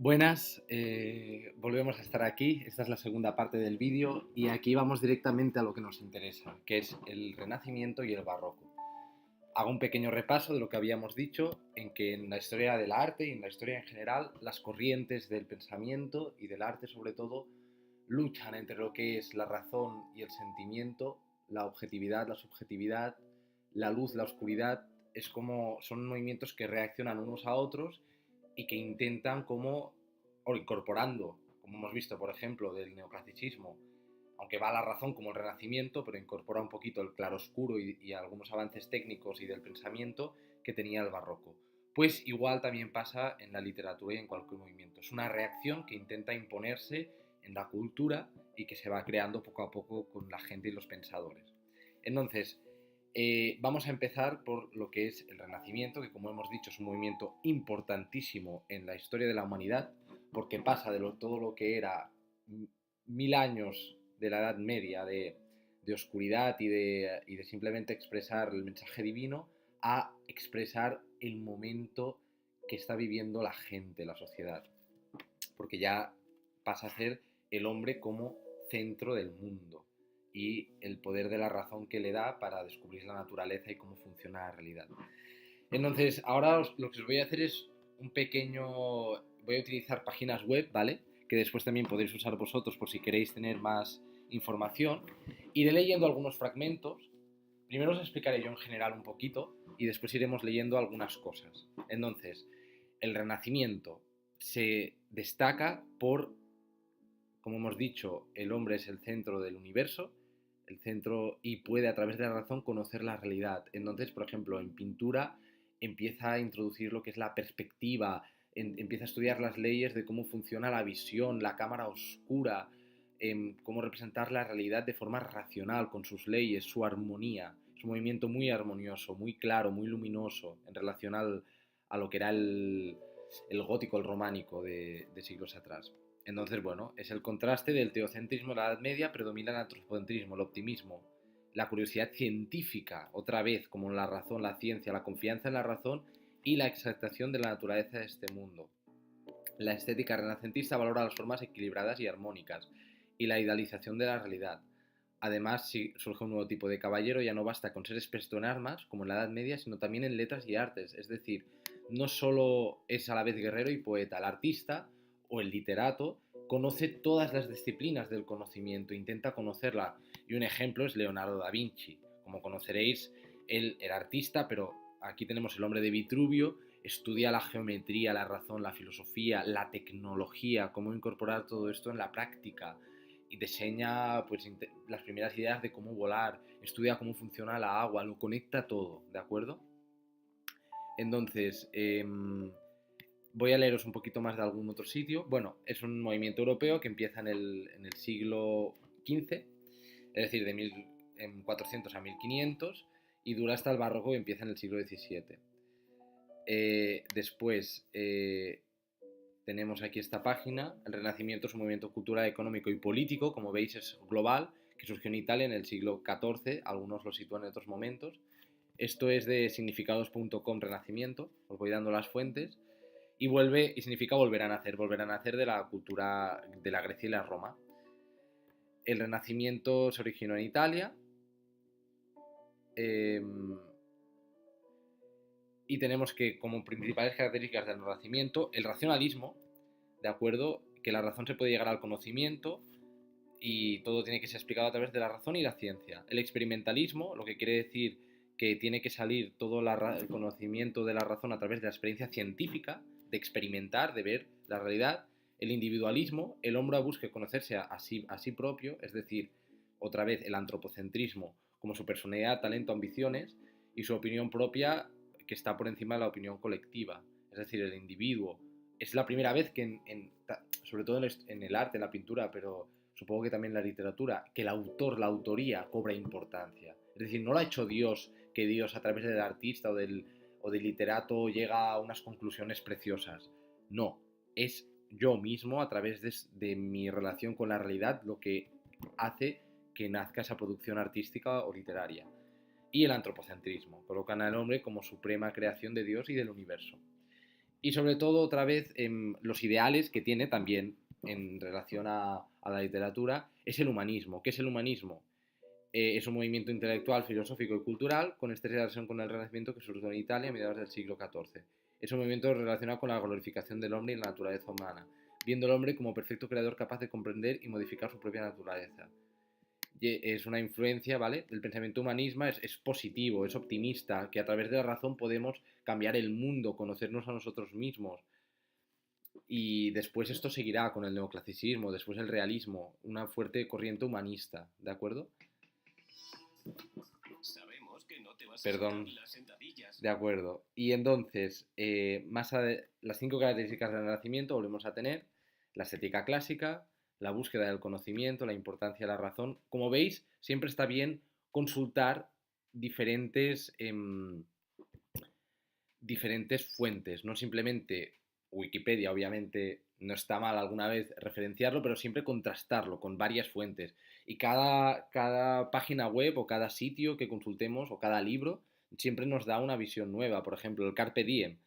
Buenas, volvemos a estar aquí. Esta es la segunda parte del vídeo y aquí vamos directamente a lo que nos interesa, que es el Renacimiento y el Barroco. Hago un pequeño repaso de lo que habíamos dicho, en que en la historia del arte y en la historia en general, las corrientes del pensamiento y del arte sobre todo luchan entre lo que es la razón y el sentimiento, la objetividad, la subjetividad, la luz, la oscuridad. Es como son movimientos que reaccionan unos a otros y que intentan como, o incorporando, como hemos visto por ejemplo del neoclasicismo, aunque va a la razón como el Renacimiento, pero incorpora un poquito el claroscuro y algunos avances técnicos y del pensamiento que tenía el Barroco. Pues igual también pasa en la literatura y en cualquier movimiento. Es una reacción que intenta imponerse en la cultura y que se va creando poco a poco con la gente y los pensadores. Entonces, vamos a empezar por lo que es el Renacimiento, que como hemos dicho es un movimiento importantísimo en la historia de la humanidad, porque pasa de todo lo que era 1000 años de la Edad Media de oscuridad y de simplemente expresar el mensaje divino a expresar el momento que está viviendo la gente, la sociedad, porque ya pasa a ser el hombre como centro del mundo y el poder de la razón que le da para descubrir la naturaleza y cómo funciona la realidad. Entonces, ahora lo que os voy a hacer es un pequeño... Voy a utilizar páginas web, ¿vale? Que después también podéis usar vosotros por si queréis tener más información. Iré leyendo algunos fragmentos. Primero os explicaré yo en general un poquito y después iremos leyendo algunas cosas. Entonces, el Renacimiento se destaca por, como hemos dicho, el hombre es el centro del universo, el centro y puede a través de la razón conocer la realidad. Entonces, por ejemplo, en pintura empieza a introducir lo que es la perspectiva, empieza a estudiar las leyes de cómo funciona la visión, la cámara oscura, cómo representar la realidad de forma racional, con sus leyes, su armonía. Es un movimiento muy armonioso, muy claro, muy luminoso en relación a lo que era el gótico, el románico de siglos atrás. Entonces, bueno, es el contraste del teocentrismo de la Edad Media, predomina el antropocentrismo, el optimismo, la curiosidad científica, otra vez, como la razón, la ciencia, la confianza en la razón y la exaltación de la naturaleza de este mundo. La estética renacentista valora las formas equilibradas y armónicas y la idealización de la realidad. Además, si surge un nuevo tipo de caballero, ya no basta con ser experto en armas, como en la Edad Media, sino también en letras y artes. Es decir, no solo es a la vez guerrero y poeta, el artista o el literato conoce todas las disciplinas del conocimiento, intenta conocerla. Y un ejemplo es Leonardo da Vinci. Como conoceréis, él era artista, pero aquí tenemos el hombre de Vitruvio, estudia la geometría, la razón, la filosofía, la tecnología, cómo incorporar todo esto en la práctica y diseña pues, las primeras ideas de cómo volar, estudia cómo funciona la agua, lo conecta todo, ¿de acuerdo? Entonces, voy a leeros un poquito más de algún otro sitio. Bueno, es un movimiento europeo que empieza en el siglo XV, es decir, de 1400 a 1500, y dura hasta el barroco que empieza en el siglo XVII. Después tenemos aquí esta página. El Renacimiento es un movimiento cultural, económico y político, como veis es global, que surgió en Italia en el siglo XIV, algunos lo sitúan en otros momentos. Esto es de significados.com Renacimiento, os voy dando las fuentes. Y significa volver a nacer de la cultura de la Grecia y la Roma. El Renacimiento se originó en Italia, eh, y tenemos que, como principales características del Renacimiento, el racionalismo, ¿de acuerdo? Que la razón se puede llegar al conocimiento y todo tiene que ser explicado a través de la razón y la ciencia. El experimentalismo, lo que quiere decir que tiene que salir todo el conocimiento de la razón a través de la experiencia científica, de experimentar, de ver la realidad. El individualismo, el hombre busca conocerse a sí propio, es decir, otra vez el antropocentrismo, como su personalidad, talento, ambiciones y su opinión propia que está por encima de la opinión colectiva, es decir, el individuo. Es la primera vez que, sobre todo en el arte, en la pintura, pero supongo que también en la literatura, que el autor, la autoría cobra importancia. Es decir, no lo ha hecho Dios, que Dios a través del artista o del literato llega a unas conclusiones preciosas. No, es yo mismo a través de mi relación con la realidad lo que hace que nazca esa producción artística o literaria. Y el antropocentrismo, colocan al hombre como suprema creación de Dios y del universo. Y sobre todo, otra vez, los ideales que tiene también en relación a la literatura es el humanismo. ¿Qué es el humanismo? Es un movimiento intelectual, filosófico y cultural con estrecha relación con el Renacimiento que surgió en Italia a mediados del siglo XIV. Es un movimiento relacionado con la glorificación del hombre y la naturaleza humana, viendo al hombre como perfecto creador capaz de comprender y modificar su propia naturaleza. Y es una influencia, ¿vale? El pensamiento humanista es positivo, es optimista, que a través de la razón podemos cambiar el mundo, conocernos a nosotros mismos. Y después esto seguirá con el neoclasicismo, después el realismo, una fuerte corriente humanista, ¿de acuerdo? Sabemos que no te vas a Perdón, saltar las sentadillas. de acuerdo. Y entonces, las 5 características del Renacimiento volvemos a tener la estética clásica, la búsqueda del conocimiento, la importancia de la razón. Como veis, siempre está bien consultar diferentes, diferentes fuentes, no simplemente Wikipedia, obviamente no está mal alguna vez referenciarlo, pero siempre contrastarlo con varias fuentes. Y cada página web o cada sitio que consultemos o cada libro siempre nos da una visión nueva. Por ejemplo, el Carpe Diem,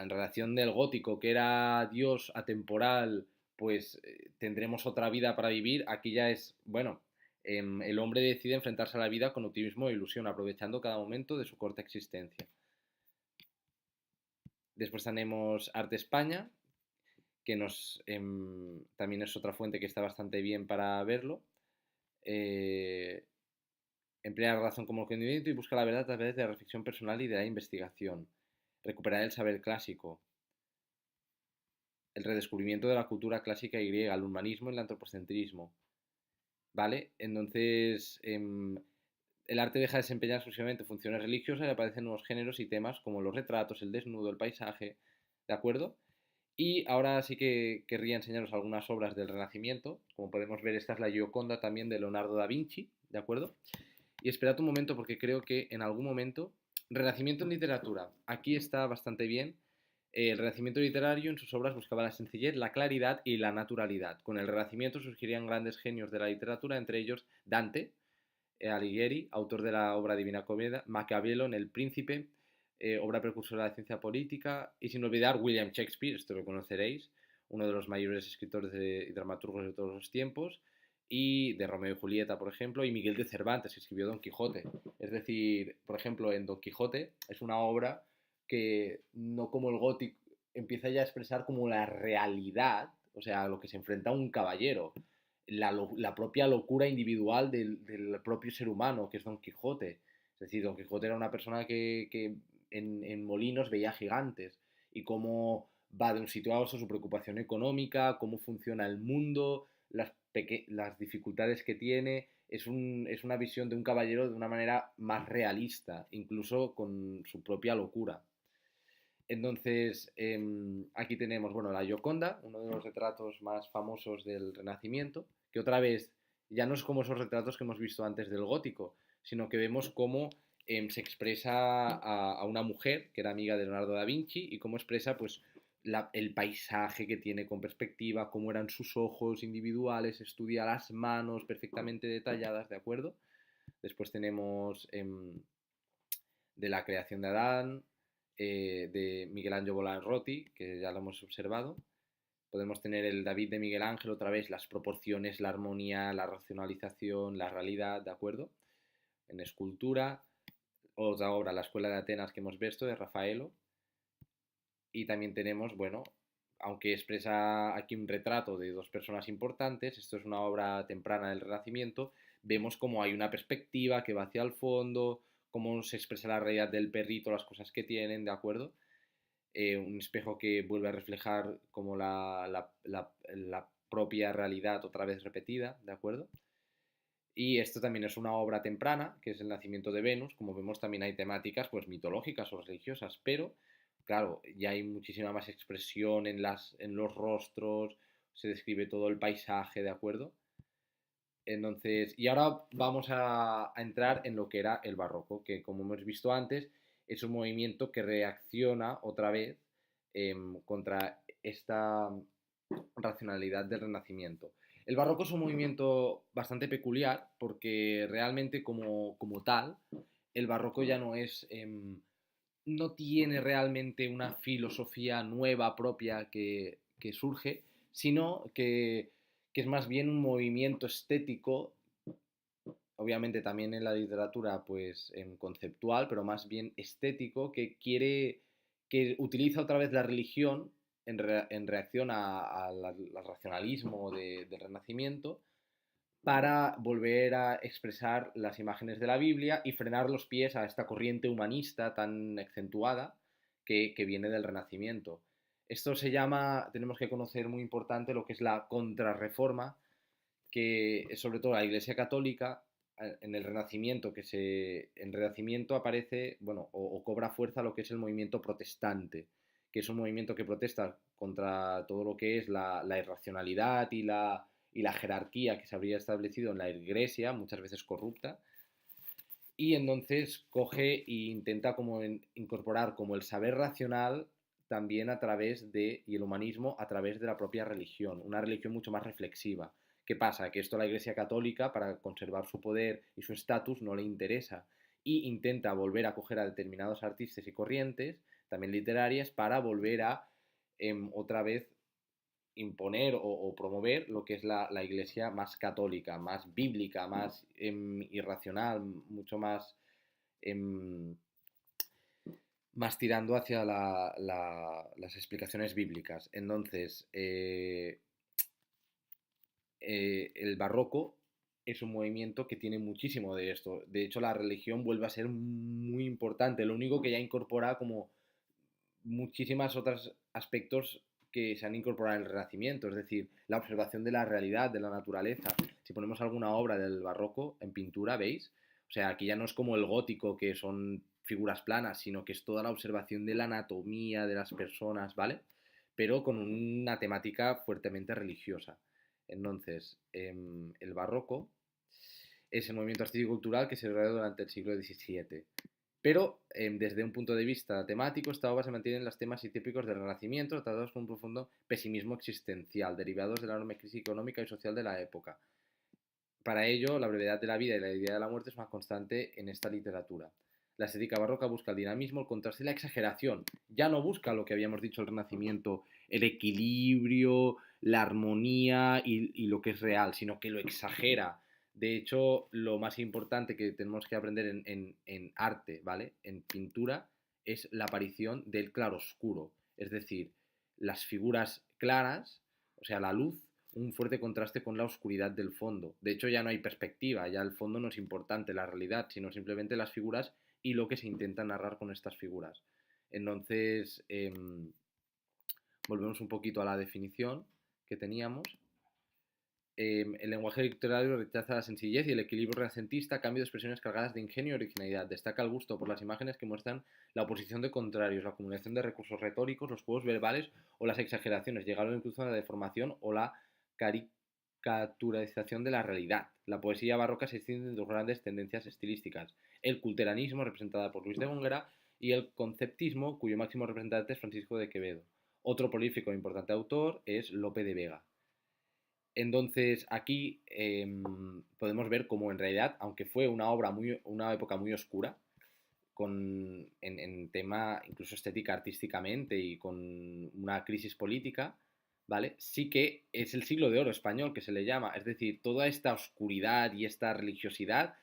en relación del gótico, que era Dios atemporal, pues tendremos otra vida para vivir. Aquí ya es, bueno, el hombre decide enfrentarse a la vida con optimismo e ilusión, aprovechando cada momento de su corta existencia. Después tenemos Arte España, que también es otra fuente que está bastante bien para verlo. Eh, Emplea la razón como conocimiento y busca la verdad a través de la reflexión personal y de la investigación. Recuperar el saber clásico. El redescubrimiento de la cultura clásica y griega, el humanismo y el antropocentrismo. ¿Vale? Entonces, el arte deja de desempeñar exclusivamente funciones religiosas y aparecen nuevos géneros y temas como los retratos, el desnudo, el paisaje. ¿De acuerdo? Y ahora sí que querría enseñaros algunas obras del Renacimiento. Como podemos ver, esta es la Gioconda también de Leonardo da Vinci, ¿de acuerdo? Y esperad un momento porque creo que en algún momento... Renacimiento en literatura. Aquí está bastante bien. El Renacimiento literario en sus obras buscaba la sencillez, la claridad y la naturalidad. Con el Renacimiento surgirían grandes genios de la literatura, entre ellos Dante, Alighieri, autor de la obra Divina Comedia, Maquiavelo en El Príncipe, obra precursora de la ciencia política, y sin olvidar William Shakespeare, esto lo conoceréis, uno de los mayores escritores y dramaturgos de todos los tiempos, y de Romeo y Julieta, por ejemplo, y Miguel de Cervantes, que escribió Don Quijote. Es decir, por ejemplo, en Don Quijote es una obra que no como el gótico empieza ya a expresar como la realidad, o sea, a lo que se enfrenta un caballero, la propia locura individual del propio ser humano, que es Don Quijote. Es decir, Don Quijote era una persona que en molinos veía gigantes y cómo va de un sitio a otro, su preocupación económica, cómo funciona el mundo, las dificultades que tiene. Es una visión de un caballero de una manera más realista, incluso con su propia locura. Entonces, aquí tenemos, bueno, la Gioconda, uno de los retratos más famosos del Renacimiento, que otra vez ya no es como esos retratos que hemos visto antes del gótico, sino que vemos cómo se expresa a una mujer que era amiga de Leonardo da Vinci y cómo expresa pues el paisaje que tiene con perspectiva, cómo eran sus ojos individuales, estudia las manos perfectamente detalladas, ¿de acuerdo? Después tenemos de la creación de Adán, de Miguel Ángel Buonarroti, que ya lo hemos observado. Podemos tener el David de Miguel Ángel, otra vez las proporciones, la armonía, la racionalización, la realidad, ¿de acuerdo? En escultura, otra obra, La Escuela de Atenas que hemos visto, de Rafaelo. Y también tenemos, bueno, aunque expresa aquí un retrato de dos personas importantes, esto es una obra temprana del Renacimiento, vemos como hay una perspectiva que va hacia el fondo, cómo se expresa la realidad del perrito, las cosas que tienen, ¿de acuerdo? Un espejo que vuelve a reflejar como la propia realidad otra vez repetida, ¿de acuerdo? Y esto también es una obra temprana, que es el nacimiento de Venus. Como vemos, también hay temáticas pues mitológicas o religiosas, pero claro, ya hay muchísima más expresión en los rostros, se describe todo el paisaje, ¿de acuerdo? Entonces, y ahora vamos a entrar en lo que era el barroco, que como hemos visto antes, es un movimiento que reacciona otra vez contra esta racionalidad del Renacimiento. El barroco es un movimiento bastante peculiar porque realmente como tal, el barroco ya no es no tiene realmente una filosofía nueva propia que surge, sino que es más bien un movimiento estético, obviamente también en la literatura pues conceptual, pero más bien estético, que utiliza otra vez la religión en reacción al racionalismo del Renacimiento para volver a expresar las imágenes de la Biblia y frenar los pies a esta corriente humanista tan acentuada que viene del Renacimiento. Esto se llama, tenemos que conocer muy importante lo que es la contrarreforma, que sobre todo la Iglesia Católica en el Renacimiento, en Renacimiento aparece, bueno, o cobra fuerza lo que es el movimiento protestante, que es un movimiento que protesta contra todo lo que es la irracionalidad y la jerarquía que se habría establecido en la Iglesia, muchas veces corrupta, y entonces coge e intenta como incorporar como el saber racional también a través y el humanismo a través de la propia religión, una religión mucho más reflexiva. ¿Qué pasa? Que esto a la Iglesia Católica, para conservar su poder y su estatus, no le interesa y intenta volver a coger a determinados artistas y corrientes, también literarias, para volver a otra vez imponer o promover lo que es la iglesia más católica, más bíblica, más irracional, mucho más, em, más tirando hacia las explicaciones bíblicas. Entonces, el barroco es un movimiento que tiene muchísimo de esto. De hecho, la religión vuelve a ser muy importante. Lo único que ya incorpora como muchísimas otros aspectos que se han incorporado en el Renacimiento, es decir, la observación de la realidad, de la naturaleza. Si ponemos alguna obra del barroco en pintura, ¿veis? O sea, aquí ya no es como el gótico, que son figuras planas, sino que es toda la observación de la anatomía de las personas, ¿vale? Pero con una temática fuertemente religiosa. Entonces, el barroco es el movimiento artístico y cultural que se desarrolló durante el siglo XVII. Pero desde un punto de vista temático, esta obra se mantiene en los temas típicos del Renacimiento, tratados con un profundo pesimismo existencial, derivados de la enorme crisis económica y social de la época. Para ello, la brevedad de la vida y la idea de la muerte es una constante en esta literatura. La estética barroca busca el dinamismo, el contraste y la exageración. Ya no busca lo que habíamos dicho el Renacimiento, el equilibrio, la armonía y lo que es real, sino que lo exagera. De hecho, lo más importante que tenemos que aprender en arte, ¿vale? En pintura, es la aparición del claroscuro. Es decir, las figuras claras, o sea, la luz, un fuerte contraste con la oscuridad del fondo. De hecho, ya no hay perspectiva, ya el fondo no es importante, la realidad, sino simplemente las figuras y lo que se intenta narrar con estas figuras. Entonces, volvemos un poquito a la definición que teníamos. El lenguaje literario rechaza la sencillez y el equilibrio renacentista, cambio de expresiones cargadas de ingenio y originalidad. Destaca el gusto por las imágenes que muestran la oposición de contrarios, la acumulación de recursos retóricos, los juegos verbales o las exageraciones, llegando incluso a la deformación o la caricaturización de la realidad. La poesía barroca se extiende en dos grandes tendencias estilísticas: el culteranismo, representada por Luis de Góngora, y el conceptismo, cuyo máximo representante es Francisco de Quevedo. Otro prolífico e importante autor es Lope de Vega. Entonces aquí podemos ver cómo en realidad, aunque fue una época muy oscura, en tema incluso estética artísticamente y con una crisis política, ¿vale? Sí que es el siglo de oro español que se le llama, es decir, toda esta oscuridad y esta religiosidad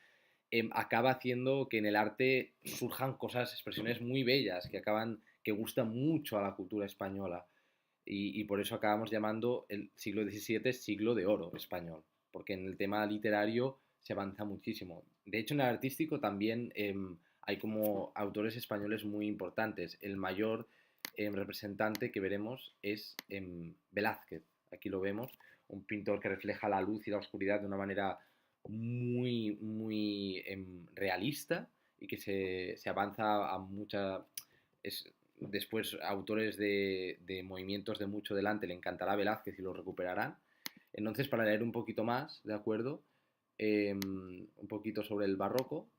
acaba haciendo que en el arte surjan cosas, expresiones muy bellas que gustan mucho a la cultura española. Y por eso acabamos llamando el siglo XVII siglo de oro español, porque en el tema literario se avanza muchísimo. De hecho, en el artístico también hay como autores españoles muy importantes. El mayor representante que veremos es Velázquez. Aquí lo vemos, un pintor que refleja la luz y la oscuridad de una manera muy realista y que se avanza a mucha... Es, después autores de movimientos de mucho delante le encantará Velázquez y lo recuperarán. Entonces, para leer un poquito más, ¿de acuerdo? Un poquito sobre el barroco.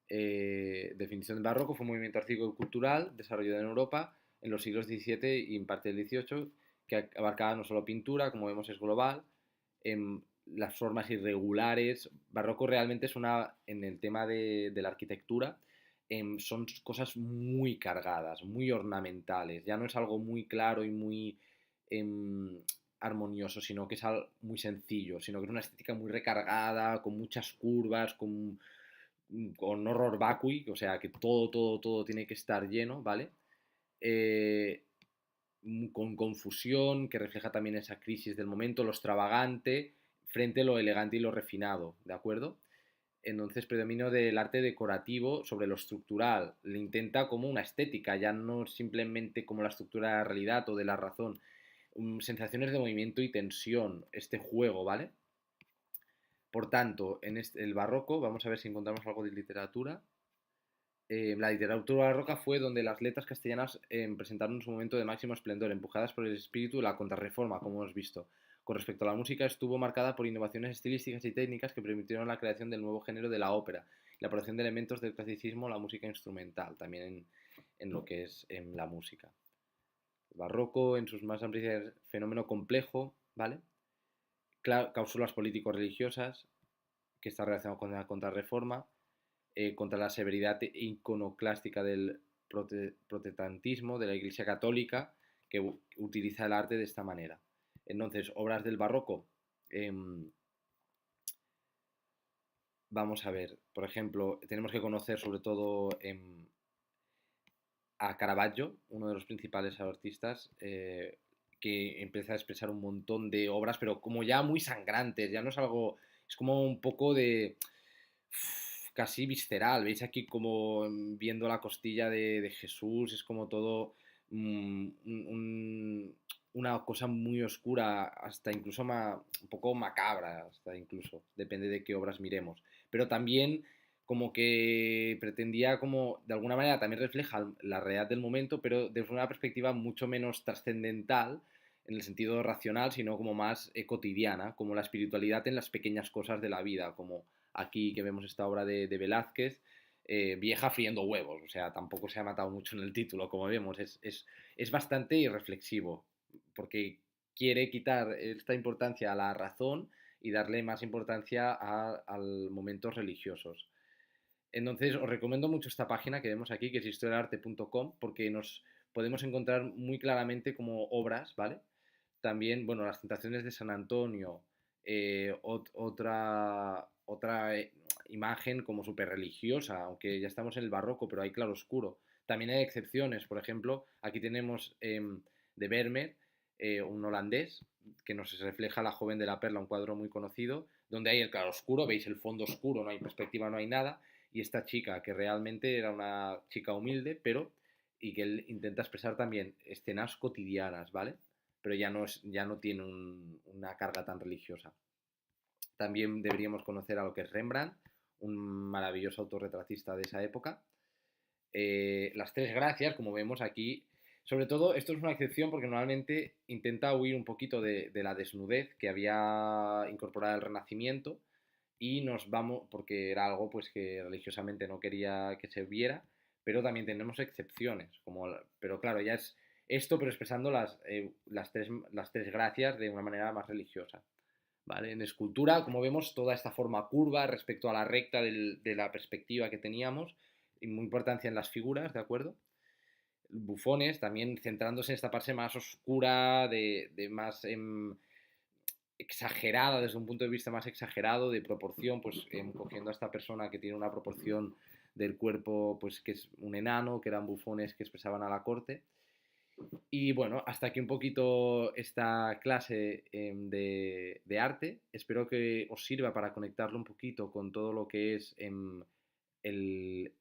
Definición del barroco: fue un movimiento artístico y cultural desarrollado en Europa en los siglos XVII y en parte del XVIII, que abarcaba no solo pintura, como vemos es global, las formas irregulares. Barroco realmente es en el tema de la arquitectura, son cosas muy cargadas, muy ornamentales. Ya no es algo muy claro y muy em, armonioso, sino que es algo muy sencillo, sino que es una estética muy recargada, con muchas curvas, con horror vacui, o sea que todo tiene que estar lleno, ¿vale? Eh, con confusión, que refleja también esa crisis del momento, lo extravagante, frente a lo elegante y lo refinado, ¿de acuerdo? Entonces, predominio del arte decorativo sobre lo estructural. Le intenta como una estética, ya no simplemente como la estructura de la realidad o de la razón. Sensaciones de movimiento y tensión, este juego, ¿vale? Por tanto, en el barroco, vamos a ver si encontramos algo de literatura. La literatura barroca fue donde las letras castellanas presentaron su momento de máximo esplendor, empujadas por el espíritu de la contrarreforma, como hemos visto. Con respecto a la música, estuvo marcada por innovaciones estilísticas y técnicas que permitieron la creación del nuevo género de la ópera, la aportación de elementos del clasicismo, la música instrumental, también en lo que es en la música. El barroco, en sus más amplias, fenómeno complejo, ¿vale? Cláusulas político-religiosas, que está relacionado con la contrarreforma, contra la severidad iconoclástica del protestantismo, de la Iglesia Católica, que utiliza el arte de esta manera. Entonces, obras del barroco. Vamos a ver, por ejemplo, tenemos que conocer sobre todo a Caravaggio, uno de los principales artistas, que empieza a expresar un montón de obras, pero como ya muy sangrantes, ya no es algo, es como un poco de casi visceral. Veis aquí como viendo la costilla de Jesús, es como todo una cosa muy oscura, hasta incluso un poco macabra, hasta incluso, depende de qué obras miremos. Pero también como que pretendía como, de alguna manera también refleja la realidad del momento, pero desde una perspectiva mucho menos trascendental, en el sentido racional, sino como más cotidiana, como la espiritualidad en las pequeñas cosas de la vida, como aquí que vemos esta obra de Velázquez, vieja friendo huevos, o sea, tampoco se ha matado mucho en el título, como vemos, es bastante irreflexivo, porque quiere quitar esta importancia a la razón y darle más importancia a momentos religiosos. Entonces, os recomiendo mucho esta página que vemos aquí, que es historiaarte.com, porque nos podemos encontrar muy claramente como obras, ¿vale? También, bueno, las tentaciones de San Antonio, otra imagen como súper religiosa, aunque ya estamos en el barroco, pero hay claroscuro. También hay excepciones, por ejemplo, aquí tenemos de Vermeer, un holandés, que nos refleja La joven de la perla, un cuadro muy conocido, donde hay el claroscuro, veis el fondo oscuro, no hay perspectiva, no hay nada, y esta chica, que realmente era una chica humilde, pero y que él intenta expresar también escenas cotidianas, ¿vale? Pero ya no tiene una carga tan religiosa. También deberíamos conocer a lo que es Rembrandt, un maravilloso autorretratista de esa época. Las tres gracias, como vemos aquí, sobre todo esto es una excepción porque normalmente intenta huir un poquito de la desnudez que había incorporado el Renacimiento y nos vamos, porque era algo pues que religiosamente no quería que se viera, pero también tenemos excepciones, pero claro, ya es esto, pero expresando las tres gracias de una manera más religiosa. ¿Vale? En escultura, como vemos, toda esta forma curva respecto a la recta de la perspectiva que teníamos, y muy importancia en las figuras, ¿de acuerdo? Bufones, también centrándose en esta parte más oscura, de más exagerada, desde un punto de vista más exagerado, de proporción, pues cogiendo a esta persona que tiene una proporción del cuerpo, pues que es un enano, que eran bufones que expresaban a la corte. Y bueno, hasta aquí un poquito esta clase de arte. Espero que os sirva para conectarlo un poquito con todo lo que es el,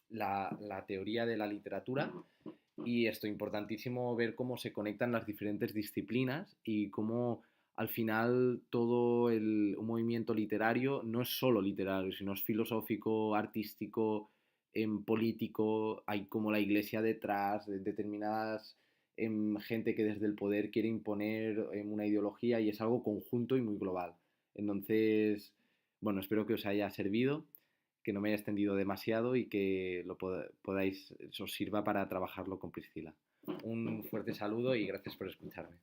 la teoría de la literatura. Y esto importantísimo ver cómo se conectan las diferentes disciplinas y cómo al final todo un movimiento literario no es solo literario, sino es filosófico, artístico, político, hay como la iglesia detrás, determinadas gente que desde el poder quiere imponer una ideología y es algo conjunto y muy global. Entonces, bueno, espero que os haya servido, que no me haya extendido demasiado y que podáis, os sirva para trabajarlo con Priscila. Un fuerte saludo y gracias por escucharme.